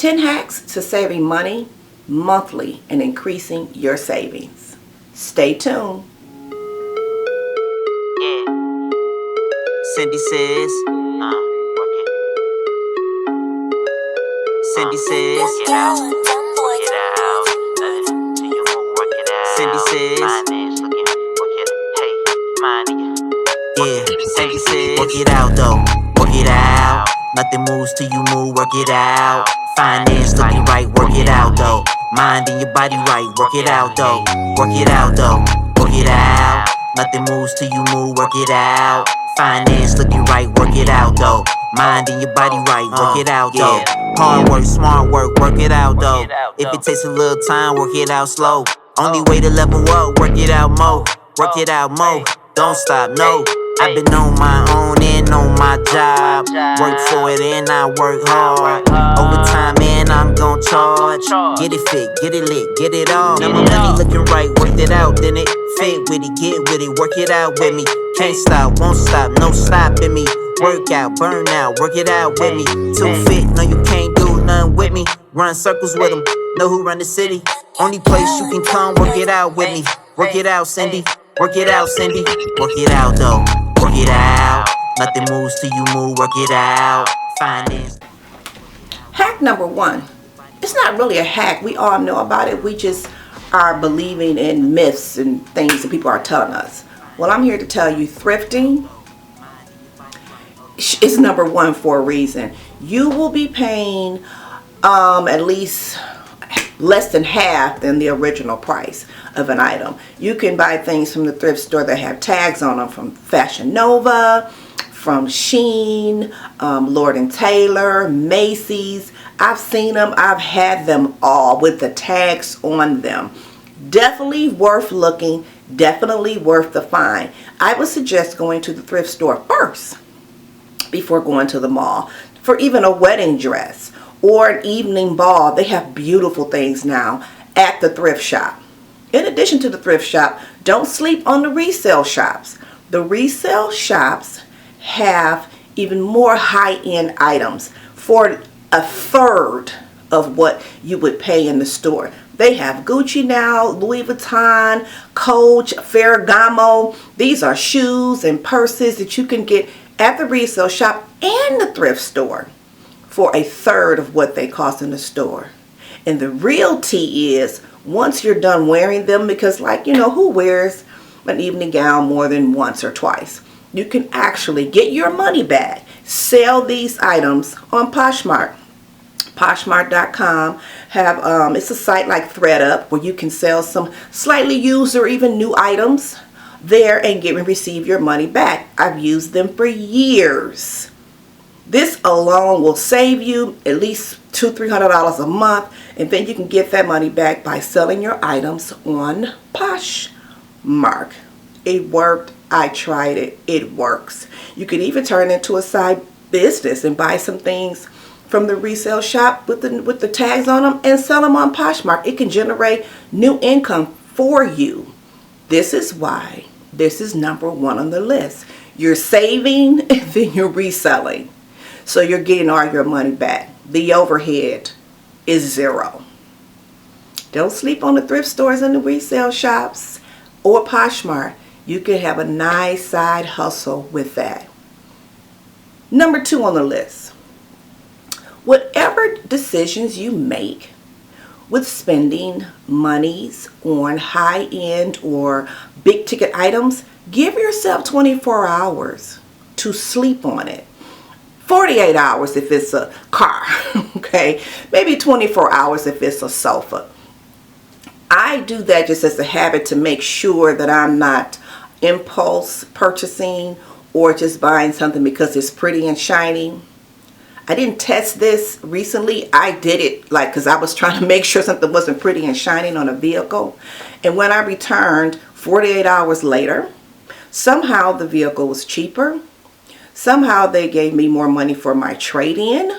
10 hacks to saving money monthly and increasing your savings. Stay tuned. Yeah. Cindy says, work it. Cindy says, work it out. Work it out. Nothing to you, work it out. Cindy says, finance looking, work it. Hey, mind it. Yeah. Cindy says, work it out though. Work it out. Nothing moves till you move, work it out. Finance looking right, work it out though. Mind and your body right, work it out though. Work it out though. Work it out. Nothing moves till you move, work it out. Finance looking right, work it out though. Mind and your body right, work it out though. Hard work, smart work it out though. If it takes a little time, work it out slow. Only way to level up, work it out more. Work it out more, don't stop, no. I've been on my own and on my job. Work for it and I work hard. Overtime and I'm gon' charge. Get it fit, get it lit, get it all. Now my money looking right, worked it out, then it fit with it, get with it, work it out with me. Can't stop, won't stop, no stopping me. Work out, burn out, work it out with me. Too fit, no you can't do nothing with me. Run circles with them, know who run the city. Only place you can come, work it out with me. Work it out, Cindy, work it out, Cindy. Work it out though, work it out. Nothing moves till you move, work it out. Finance. Hack number 1. It's not really a hack. We all know about it. We just are believing in myths and things that people are telling us. Well, I'm here to tell you thrifting is number 1 for a reason. You will be paying at least less than half than the original price of an item. You can buy things from the thrift store that have tags on them, from Fashion Nova, from Shein, Lord & Taylor, Macy's. I've seen them. I've had them all with the tags on them. Definitely worth looking. Definitely worth the find. I would suggest going to the thrift store first before going to the mall for even a wedding dress or an evening ball. They have beautiful things now at the thrift shop. In addition to the thrift shop, don't sleep on the resale shops. The resale shops have even more high-end items for a third of what you would pay in the store. They have Gucci now, Louis Vuitton, Coach, Ferragamo. These are shoes and purses that you can get at the resale shop and the thrift store for a third of what they cost in the store. And the real tea is, once you're done wearing them, because like, you know, who wears an evening gown more than once or twice? You can actually get your money back. Sell these items on Poshmark. Poshmark.com have it's a site like ThredUp where you can sell some slightly used or even new items there and receive your money back. I've used them for years. This alone will save you at least $200-300 a month, and then you can get that money back by selling your items on Poshmark. It worked. I tried it. It works. You can even turn it into a side business and buy some things from the resale shop with the tags on them and sell them on Poshmark. It can generate new income for you. This is why this is number 1 on the list. You're saving and then you're reselling. So you're getting all your money back. The overhead is 0. Don't sleep on the thrift stores and the resale shops or Poshmark. You can have a nice side hustle with that. Number 2 on the list. Whatever decisions you make with spending monies on high-end or big-ticket items, give yourself 24 hours to sleep on it. 48 hours if it's a car, okay? Maybe 24 hours if it's a sofa. I do that just as a habit to make sure that I'm not impulse purchasing or just buying something because it's pretty and shiny. I didn't test this recently. I did it because I was trying to make sure something wasn't pretty and shining on a vehicle. And when I returned 48 hours later, somehow the vehicle was cheaper. Somehow they gave me more money for my trade-in.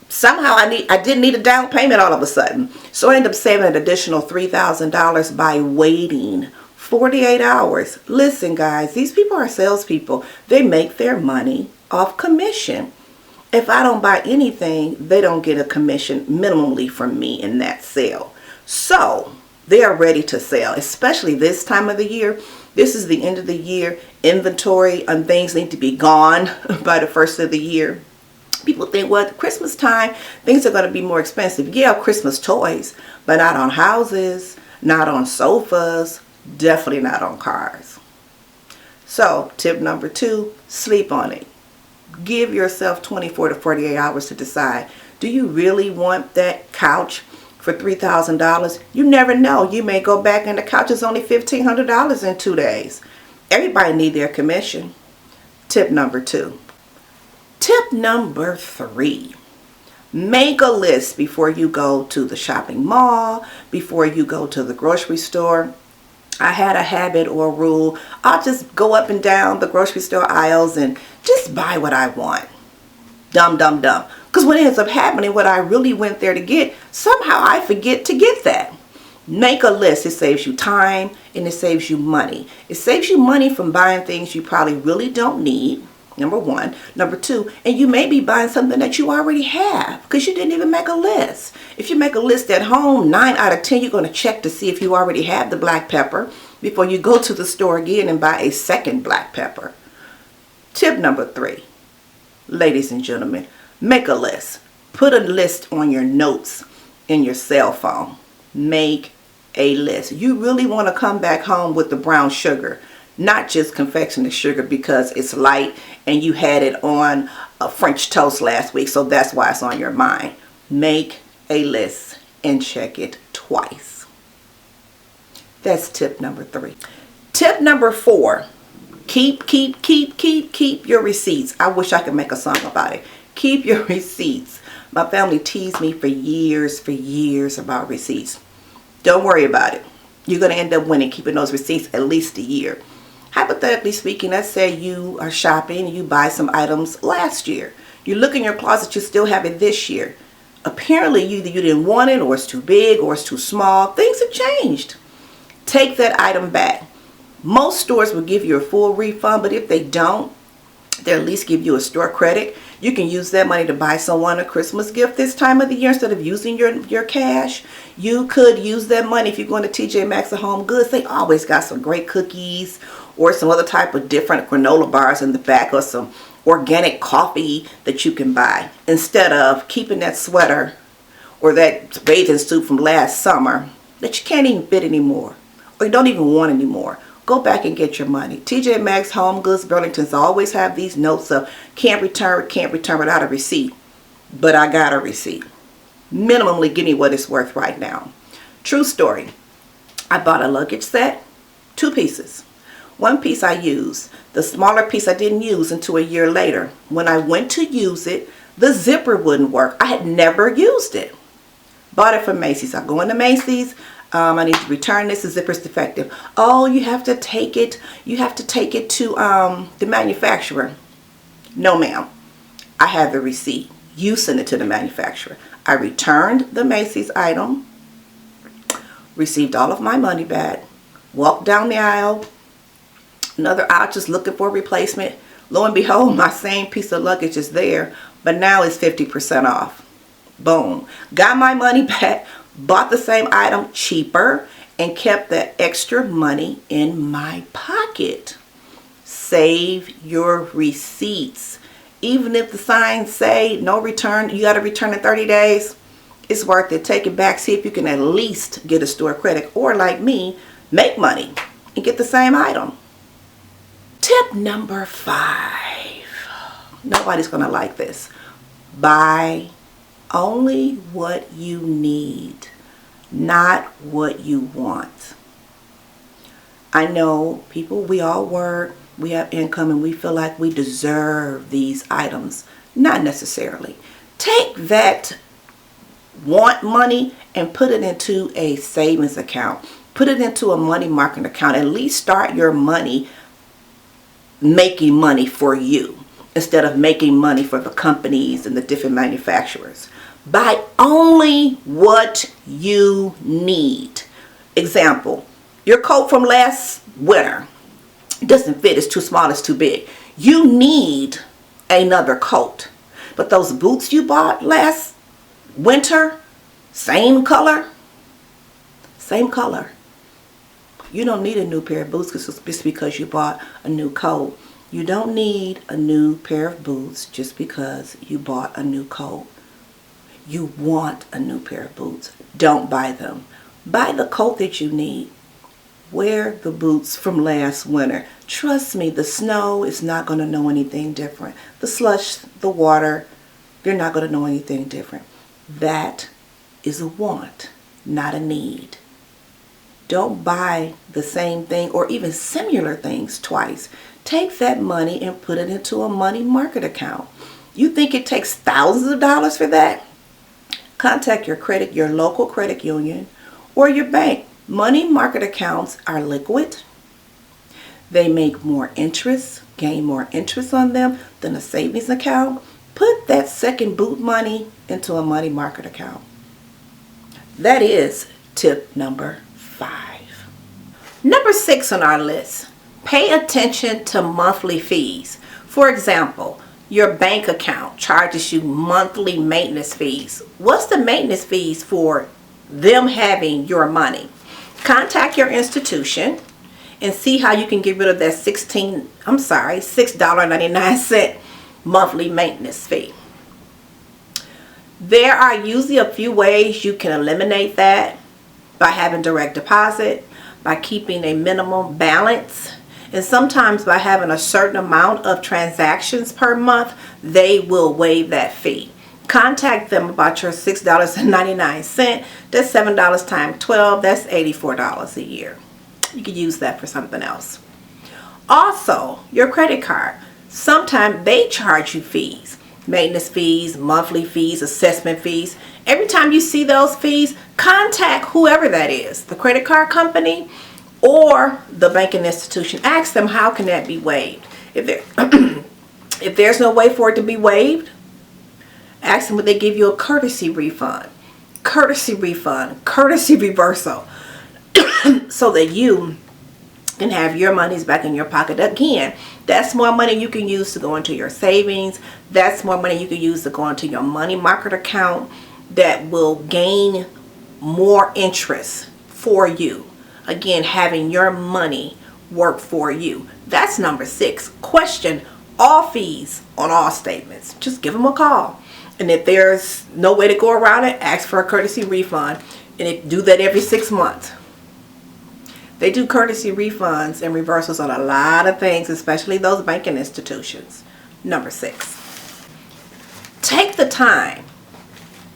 Somehow I didn't need a down payment all of a sudden. So I ended up saving an additional $3,000 by waiting 48 hours. Listen, guys, these people are salespeople. They make their money off commission. If I don't buy anything, they don't get a commission minimally from me in that sale. So they are ready to sell, especially this time of the year. This is the end of the year. Inventory and things need to be gone by the first of the year. People think, well, at Christmas time, things are going to be more expensive. Yeah, Christmas toys, but not on houses, not on sofas, definitely not on cars. So tip number 2, sleep on it. Give yourself 24 to 48 hours to decide. Do you really want that couch for $3,000? You never know. You may go back and the couch is only $1,500 in 2 days. Everybody needs their commission. Tip number 2. Tip number 3. Make a list before you go to the shopping mall, before you go to the grocery store. I had a habit or rule. I'll just go up and down the grocery store aisles and just buy what I want. Dumb. Because what ends up happening, what I really went there to get, somehow I forget to get that. Make a list. It saves you time and it saves you money. It saves you money from buying things you probably really don't need. Number 1. Number 2, and you may be buying something that you already have because you didn't even make a list. If you make a list at home, 9 out of 10, you're going to check to see if you already have the black pepper before you go to the store again and buy a second black pepper. Tip number 3, ladies and gentlemen, make a list. Put a list on your notes in your cell phone. Make a list. You really want to come back home with the brown sugar. Not just confectionery sugar because it's light and you had it on a French toast last week, so that's why it's on your mind. Make a list and check it twice. That's tip number 3. Tip number 4. Keep your receipts. I wish I could make a song about it. Keep your receipts. My family teased me for years about receipts. Don't worry about it. You're going to end up winning keeping those receipts at least a year. Hypothetically speaking, let's say you are shopping and you buy some items last year. You look in your closet, you still have it this year. Apparently, either you didn't want it, or it's too big, or it's too small. Things have changed. Take that item back. Most stores will give you a full refund, but if they don't, they'll at least give you a store credit. You can use that money to buy someone a Christmas gift this time of the year instead of using your cash. You could use that money if you're going to TJ Maxx or Home Goods. They always got some great cookies or some other type of different granola bars in the back, or some organic coffee that you can buy, instead of keeping that sweater or that bathing suit from last summer that you can't even fit anymore or you don't even want anymore. Go back and get your money. TJ Maxx, Home Goods, Burlington's always have these notes of can't return without a receipt. But I got a receipt. Minimally give me what it's worth right now. True story. I bought a luggage set, 2 pieces. 1 piece I used. The smaller piece I didn't use until a year later. When I went to use it, the zipper wouldn't work. I had never used it. Bought it from Macy's. I go into Macy's. I need to return this. The zipper's defective. Oh, you have to take it. You have to take it to the manufacturer. No, ma'am. I have the receipt. You send it to the manufacturer. I returned the Macy's item. Received all of my money back. Walked down the aisle. Another aisle just looking for a replacement. Lo and behold, my same piece of luggage is there, but now it's 50% off. Boom. Got my money back. Bought the same item cheaper and kept that extra money in my pocket. Save your receipts. Even if the signs say no return, you got to return in 30 days, it's worth it. Take it back. See if you can at least get a store credit, or like me, make money and get the same item. Tip number 5. Nobody's going to like this. Buy only what you need, not what you want. I know people, we all work, we have income, and we feel like we deserve these items. Not necessarily. Take that want money and put it into a savings account. Put it into a money market account. At least start your money making money for you instead of making money for the companies and the different manufacturers. Buy only what you need. Example, your coat from last winter doesn't fit, it's too small, it's too big. You need another coat. But those boots you bought last winter, same color. You don't need a new pair of boots just because you bought a new coat. You don't need a new pair of boots just because you bought a new coat. You want a new pair of boots. Don't buy them. Buy the coat that you need. Wear the boots from last winter. Trust me, the snow is not going to know anything different. The slush, the water, they're not going to know anything different. That is a want, not a need. Don't buy the same thing or even similar things twice. Take that money and put it into a money market account. You think it takes thousands of dollars for that? Contact your local credit union or your bank. Money market accounts are liquid. They make more interest, gain more interest on them than a savings account. Put that second boot money into a money market account. That is tip number 5. Number 6 on our list, pay attention to monthly fees. For example, your bank account charges you monthly maintenance fees. What's the maintenance fees for them having your money? Contact your institution and see how you can get rid of that $6.99 monthly maintenance fee. There are usually a few ways you can eliminate that: by having direct deposit, by keeping a minimum balance, and sometimes by having a certain amount of transactions per month. They will waive that fee. Contact them about your $6.99. That's $7 times 12. That's $84 a year. You could use that for something else. Also, your credit card. Sometimes they charge you fees. Maintenance fees, monthly fees, assessment fees. Every time you see those fees, contact whoever that is, the credit card company or the banking institution. Ask them, how can that be waived? If there's no way for it to be waived, ask them would they give you a courtesy refund, courtesy reversal, so that you can have your monies back in your pocket. Again, that's more money you can use to go into your savings. That's more money you can use to go into your money market account that will gain more interest for you. Again, having your money work for you. That's number 6. Question all fees on all statements. Just give them a call. And if there's no way to go around it, ask for a courtesy refund. And do that every 6 months. They do courtesy refunds and reversals on a lot of things, especially those banking institutions. Number 6. Take the time,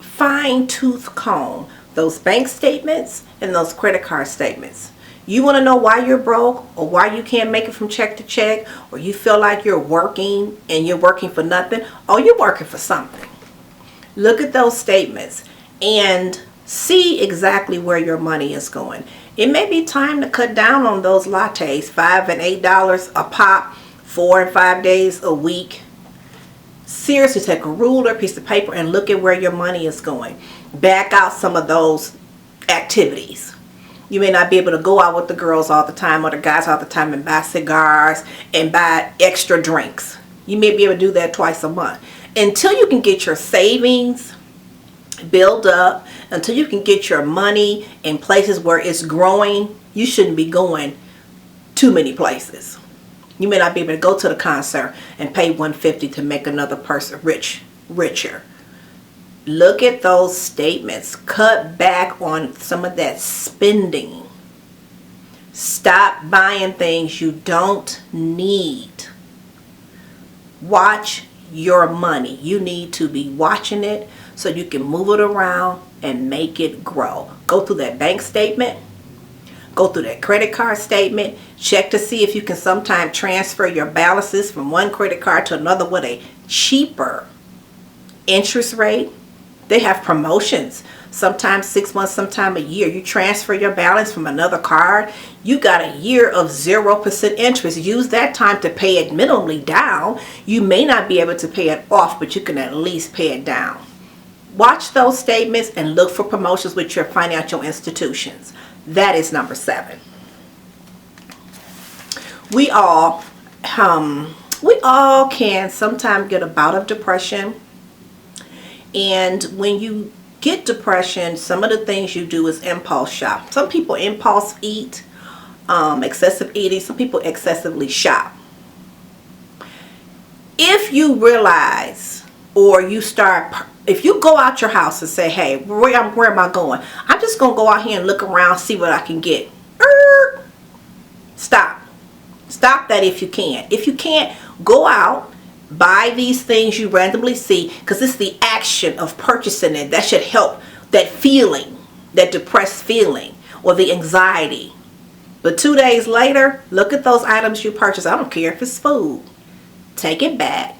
fine-tooth comb those bank statements and those credit card statements. You want to know why you're broke, or why you can't make it from check to check, or you feel like you're working and you're working for nothing, or you're working for something. Look at those statements and see exactly where your money is going. It may be time to cut down on those lattes, $5 and $8 a pop, 4 and 5 days a week. Seriously, take a ruler, piece of paper, and look at where your money is going. Back out some of those activities. You may not be able to go out with the girls all the time or the guys all the time and buy cigars and buy extra drinks. You may be able to do that twice a month. Until you can get your savings build up, until you can get your money in places where it's growing, you shouldn't be going too many places. You may not be able to go to the concert and pay $150 to make another person richer. Look at those statements. Cut back on some of that spending. Stop buying things you don't need. Watch your money. You need to be watching it so you can move it around and make it grow. Go through that bank statement. Go through that credit card statement. Check to see if you can sometime transfer your balances from one credit card to another with a cheaper interest rate. They have promotions. Sometimes 6 months, sometime a year. You transfer your balance from another card. You got a year of 0% interest. Use that time to pay it minimally down. You may not be able to pay it off, but you can at least pay it down. Watch those statements and look for promotions with your financial institutions. That is number 7. We all can sometimes get a bout of depression And when you get depression, some of the things you do is impulse shop. Some people impulse eat, excessive eating. Some people excessively shop. If you realize, or you start, if you go out your house and say, hey, where am I going? I'm just going to go out here and look around, see what I can get. Stop. Stop that if you can. If you can't, go out, buy these things you randomly see, because it's the action of purchasing it that should help that feeling, that depressed feeling, or the anxiety. But 2 days later, look at those items you purchased. I don't care if it's food. Take it back.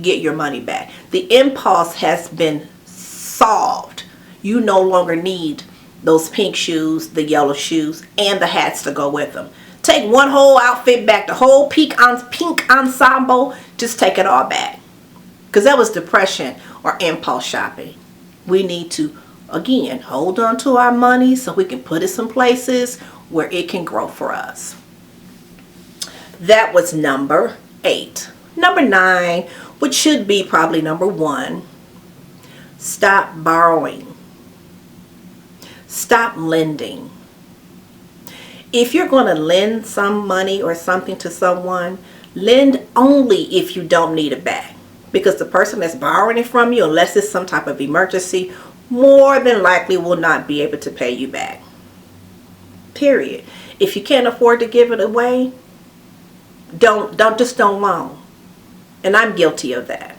Get your money back. The impulse has been solved. You no longer need those pink shoes, the yellow shoes, and the hats to go with them. Take one whole outfit back, the whole pink ensemble. Just take it all back. Because that was depression or impulse shopping. We need to, again, hold on to our money so we can put it some places where it can grow for us. That was number 8. Number 9, which should be probably number 1. Stop borrowing. Stop lending. If you're going to lend some money or something to someone, lend only if you don't need it back. Because the person that's borrowing it from you, unless it's some type of emergency, more than likely will not be able to pay you back. Period. If you can't afford to give it away, don't loan. And I'm guilty of that.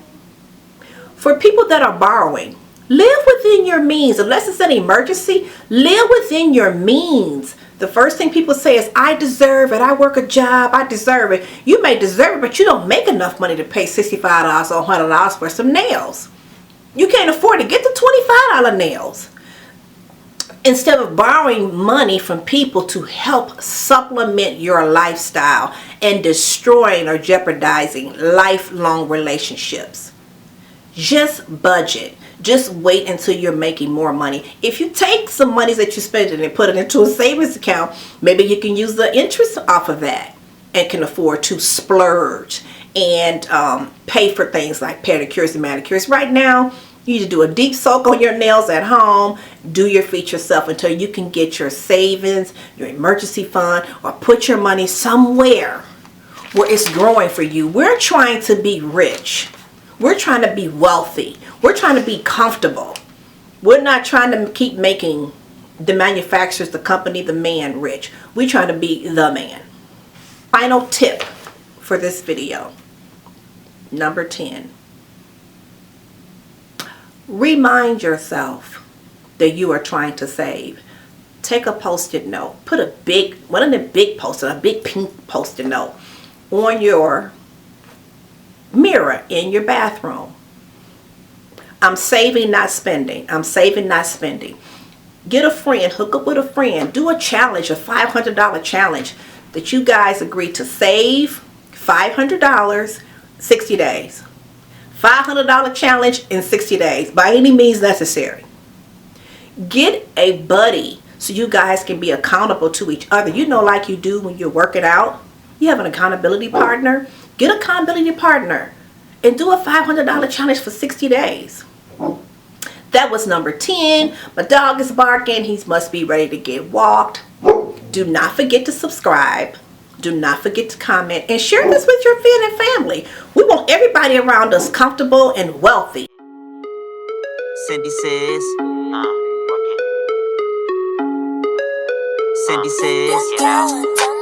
For people that are borrowing, live within your means. Unless it's an emergency, live within your means. The first thing people say is, I deserve it. I work a job. I deserve it. You may deserve it, but you don't make enough money to pay $65 or $100 for some nails. You can't afford to get the $25 nails. Instead of borrowing money from people to help supplement your lifestyle and destroying or jeopardizing lifelong relationships. Just budget. Just wait until you're making more money. If you take some money that you spend and put it into a savings account, maybe you can use the interest off of that and can afford to splurge and pay for things like pedicures and manicures. Right now, you need to do a deep soak on your nails at home. Do your feet yourself until you can get your savings, your emergency fund, or put your money somewhere where it's growing for you. We're trying to be rich. We're trying to be wealthy. We're trying to be comfortable. We're not trying to keep making the manufacturers, the company, the man rich. We're trying to be the man. Final tip for this video. Number 10. Remind yourself that you are trying to save. Take a post-it note. Put one of the big post-it, a big pink post-it note on your mirror in your bathroom. I'm saving, not spending. I'm saving, not spending. Get a friend, hook up with a friend, do a challenge, a $500 challenge that you guys agree to save $500, 60 days. $500 challenge in 60 days by any means necessary. Get a buddy so you guys can be accountable to each other. You know, like you do when you're working out, you have an accountability partner. Get an accountability partner and do a $500 challenge for 60 days. That was number 10. My dog is barking. He must be ready to get walked. Do not forget to subscribe. Do not forget to comment and share this with your friend and family. We want everybody around us comfortable and wealthy. Cindy says, Cindy says,